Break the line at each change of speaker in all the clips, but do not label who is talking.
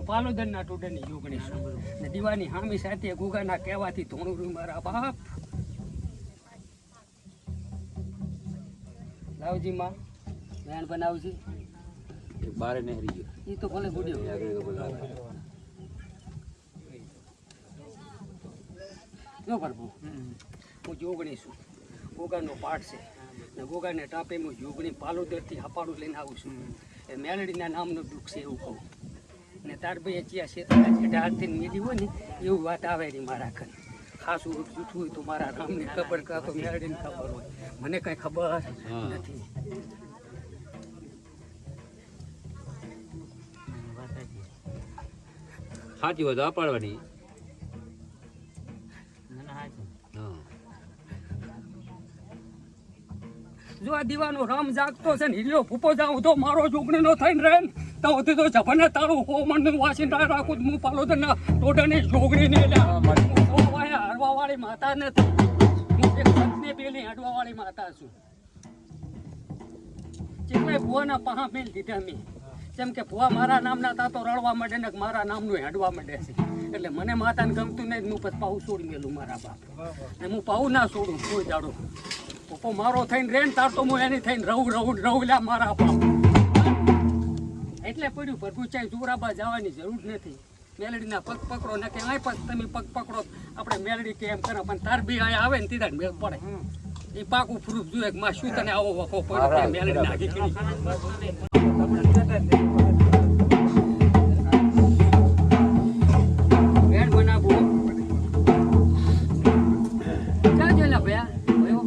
હું પાલોદરના ટોડરની જોગણી છું ને દીવાની હામી સાથે ગુગાના કહેવાથી ધોણું મારા બાપ લાવજી માં બેન બનાવજી
બારે નહેરી ગયો
એ તો ભલે ગુડ્યો જો પ્રભુ હું જોગણી છું ગોગાનો પાઠ છે ને ગોગાને ટાપે હું જોગણી પાલોદરથી હપાડું લઈને આવું છું એ મેલડીના નામનું દુઃખ છે એવું કહું ને તાર ભાઈ ચિયા શેતરના જેઠા હાથથી મેલી હોય ને એવું વાત આવે નહીં મારા ઘરે ખાસું જૂઠું હોય તો મારા રામની ખબર કાં તો મેલડીને ખબર હોય મને કાંઈ ખબર નથી
સાચી વાત અપાડવાની
જો આ દીવાનો રામ જાગતો છે ને હિરિયો ભૂપો જાઉં તો મારો જોગણીનો થઈને રહે ને તો હતી તો જપને તારું હો મન વાસીને રાખું હું પાલોદરના ટોડાની જોગણીને હરવા વાળી માતા નથી હું એક સતને પેલી હડવા વાળી માતા છું જેટલા ભુવાના પહા મેલ દીધા મેં જેમ કે ભુવા મારા નામના તા તો રડવા માંડે ને મારા નામનું હેડવા માંડે છે એટલે મને માતાને ગમતું નહીં હું પછી પાઉં છોડી મેલું મારા બાપ ને હું પાઉં ના છોડું કોઈ દાડો પપ્પો મારો થઈને રેન તાર તો હું એની થઈને રહું લ્યા મારા બાપ એટલે પડ્યું પ્રભુ ચાઈ જોરાબા જવાની જરૂર નથી મેલડીના પગ પકડો ને કે આ પગ તમે પગ પકડો આપણે મેલડી કે એમ કરે પણ તાર બી અહીંયા આવે ને તીધા મેળ પડે એ પાકું પ્રૂફ જોઈએ કે માં શું તને આવો વખો પડ્યો મેલડી નાખી કરી વેડ બનાવવું ક્યાં ગયેલા ભયા ભયો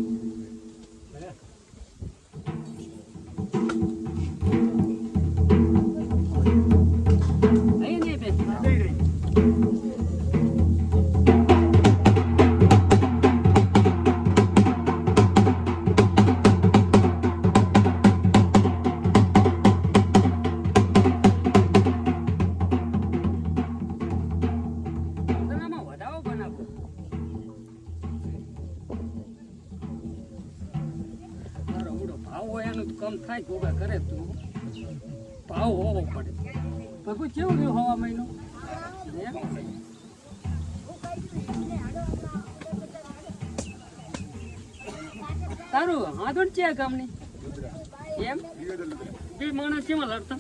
કમ થાય ગોગા કરે તું ભાવ હોવો પડે પ્રભુ કેવું રહ્યું હવા મહિનો તારું હાથું છે ગામની એમ બે માણસ કેમાં લડતા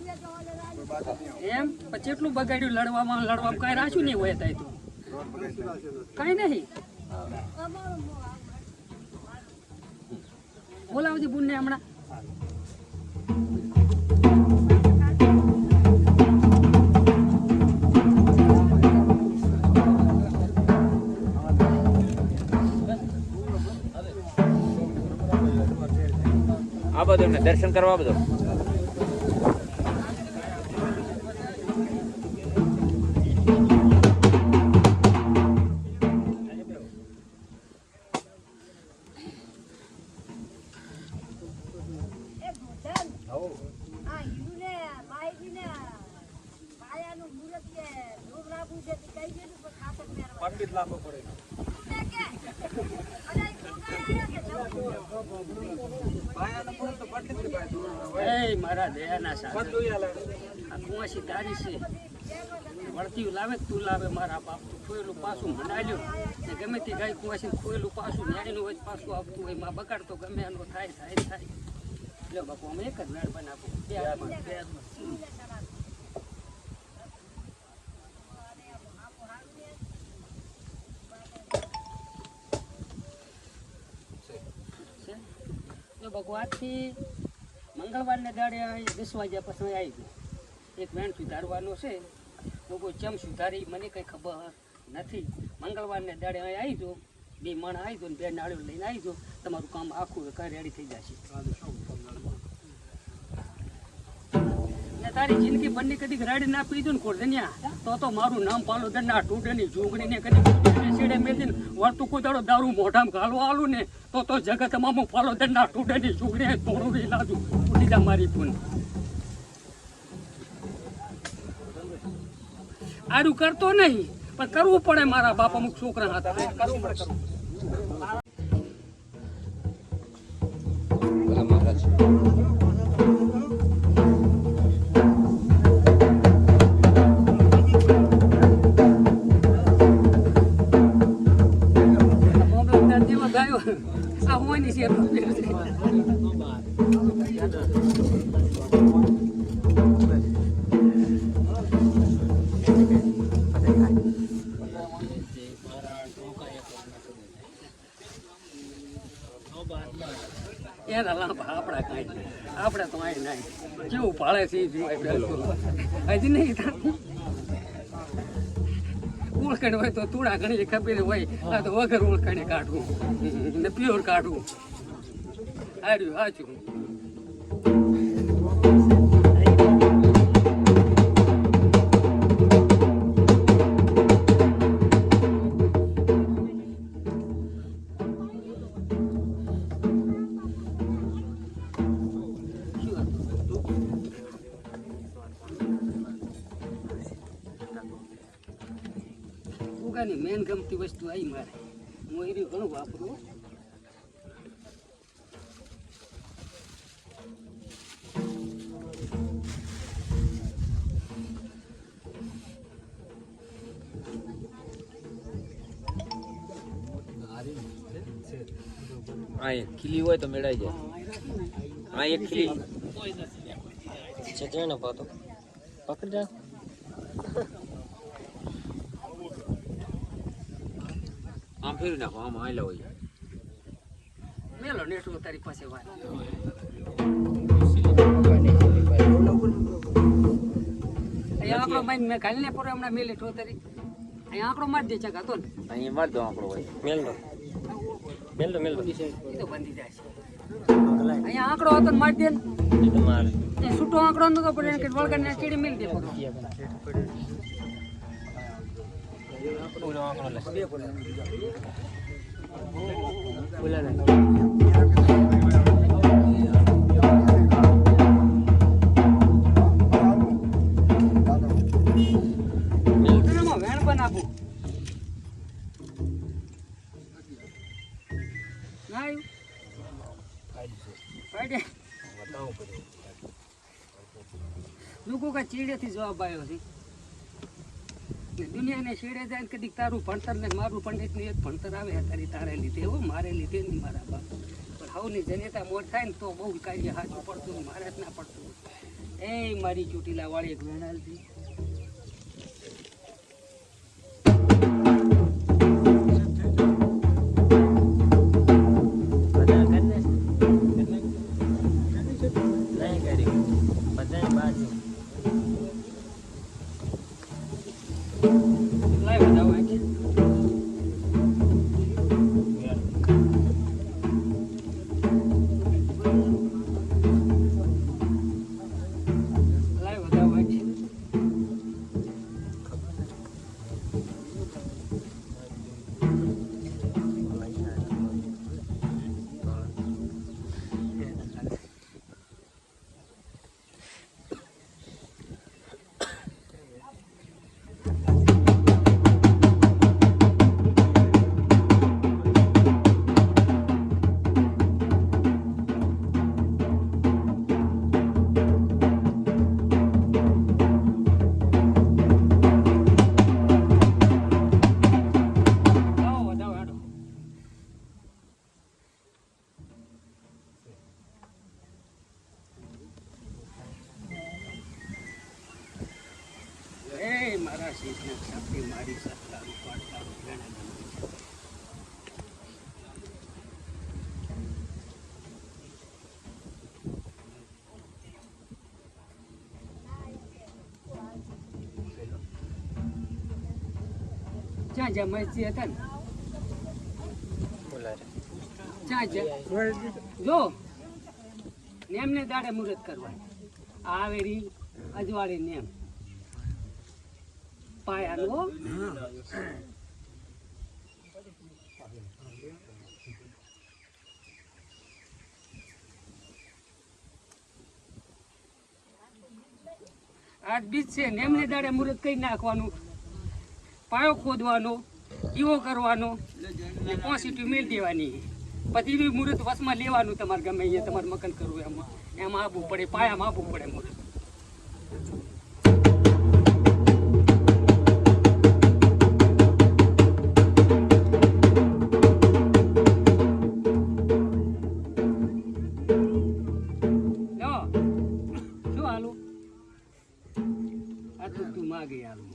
એમ પછી એટલું બગાડ્યું લડવામાં કઈ રાખ્યું નહીં હોય થાય તો કઈ નહીં બોલાવજી બુનને હમણાં
આ બધું દર્શન કરવા બધું
પંડિત લાંબો પડે
મારા દયાના કુંવાસી તારી છે વળતી લાવે તું લાવે મારા બાપ તું ખોયેલું પાછું મનાલ્યો ને ગમે તે ગાય કુંવાસી ખોયેલું પાછું ન્યાયનું હોય પાછું આવતું હોય માં બગાડ તો ગમે એનો થાય લો બાપુ અમે એક જ વેળ બનાવું ભગવાનથી મંગળવારને દાડે 10 વાગ્યા પછી આવી ગયો એક વેણ સુધારવાનો છે લોકો ચમ સુધારી મને કંઈ ખબર નથી મંગળવારને દાડે અહીં આવી જો બે મણ આવી જો ને 2 નાળીઓ લઈને આવી જો તમારું કામ આખું રેડી થઈ જશે ને તારી જિંદગી બંને કદી રાડી ના પીધું ને કોરધનિયા તો મારું નામ પાલોદરના ટૂડની જોગણીને કદી છેડે મેલીને વળતું કોઈ દાડો દારૂ મોઢામાં ઘાલવા આલું ને તો જગતમાં હું પાલોદરના ટૂડની જોગણી થોડું લાજુ ઉઠી જા મારી ફોન આરું કરતો નહીં પણ કરવું પડે મારા બાપ અમુક છોકરા હતા કરવું પડે ભાળે છે ઈ જોવાય બિલકુલ. હજી નહીં થતું. ઓળખાણ હોય તો તુડા ઘણી ખબર હોય આ તો વગર ઓળખાણે કાઢવું ને પ્યોર કાઢવું હાર્યું સાચું. ઉગાની મેન ગમતી વસ્તુ આવી મારે હું એ રહ્યું ઘણું વાપરું.
આ એક ખીલી હોય તો મેળાઈ જાય. આ એક ખીલી
છે ને પાતો પકડ જા.
આમ ફેરવી નાખો, આમ આયલા હોય.
મેલો નેટલો તારી પાસે વાત. અહીંયા આંકડો મારી મેં કાલને પૂરો હમણાં મેલે ઠોતરી અહીંયા આંકડો મારી દે ચક હતો ને
અહીં માર દો આપણો હોય.
મેલ દો મેલ દો મેલ દો.
એ તો બંધી જાય છે. અહીંયા આંકડો હતો ને મારી દે ને
એ તો મારે
એ છૂટો આંકડો નતો પડે એને કે વળગાડને ચીડી મેલી દે પૂરો.
પૂરો આંકડો લે.
બોલા લે. વેણ બનાવું ના આવ્યું લોકો કા ચીડેથી જવાબ આવ્યો છે. દુનિયાને છેડે જાય ને કદી તારું ભણતર ને મારું પંડિત ને એક ભણતર આવે તારી તારે લીધે એવું મારે લીધે નહીં મારા બાપ. પણ હવની જનેતા મોટ થાય ને તો બહુ કાર્ય હાથું પડતું મારે જ ના પડતું. એ મારી ચોટીલા વાળી એક વેણાલથી મારા શીખને શક્તિ મારી સત્તાનું પાડતાનું વેણા જ્યાં જ્યાં મસ્તી હતા ને જ્યાં જ્યાં જો નેમને દાડે મુહૂર્ત કરવા આવેરી અજવાળી નેમ પાયાનો આજ બીજ છે નેમને દાડે મુહૂર્ત કરી નાખવાનું, પાયો ખોદવાનો, દીવો કરવાનો ને પોસિટિવ મેળ દેવાની. પછી બી મુહૂર્ત વસમાં લેવાનું તમારે ગમે અહીંયા તમારે મકાન કરવું એમાં આવવું પડે, પાયામાં આવવું પડે મુહૂર્ત. શું હાલું આ તું માગે હાલું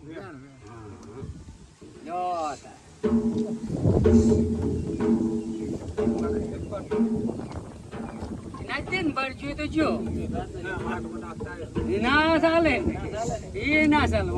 નથી ને ભરજ્યું તો જો ના ચાલે એ ના ચાલે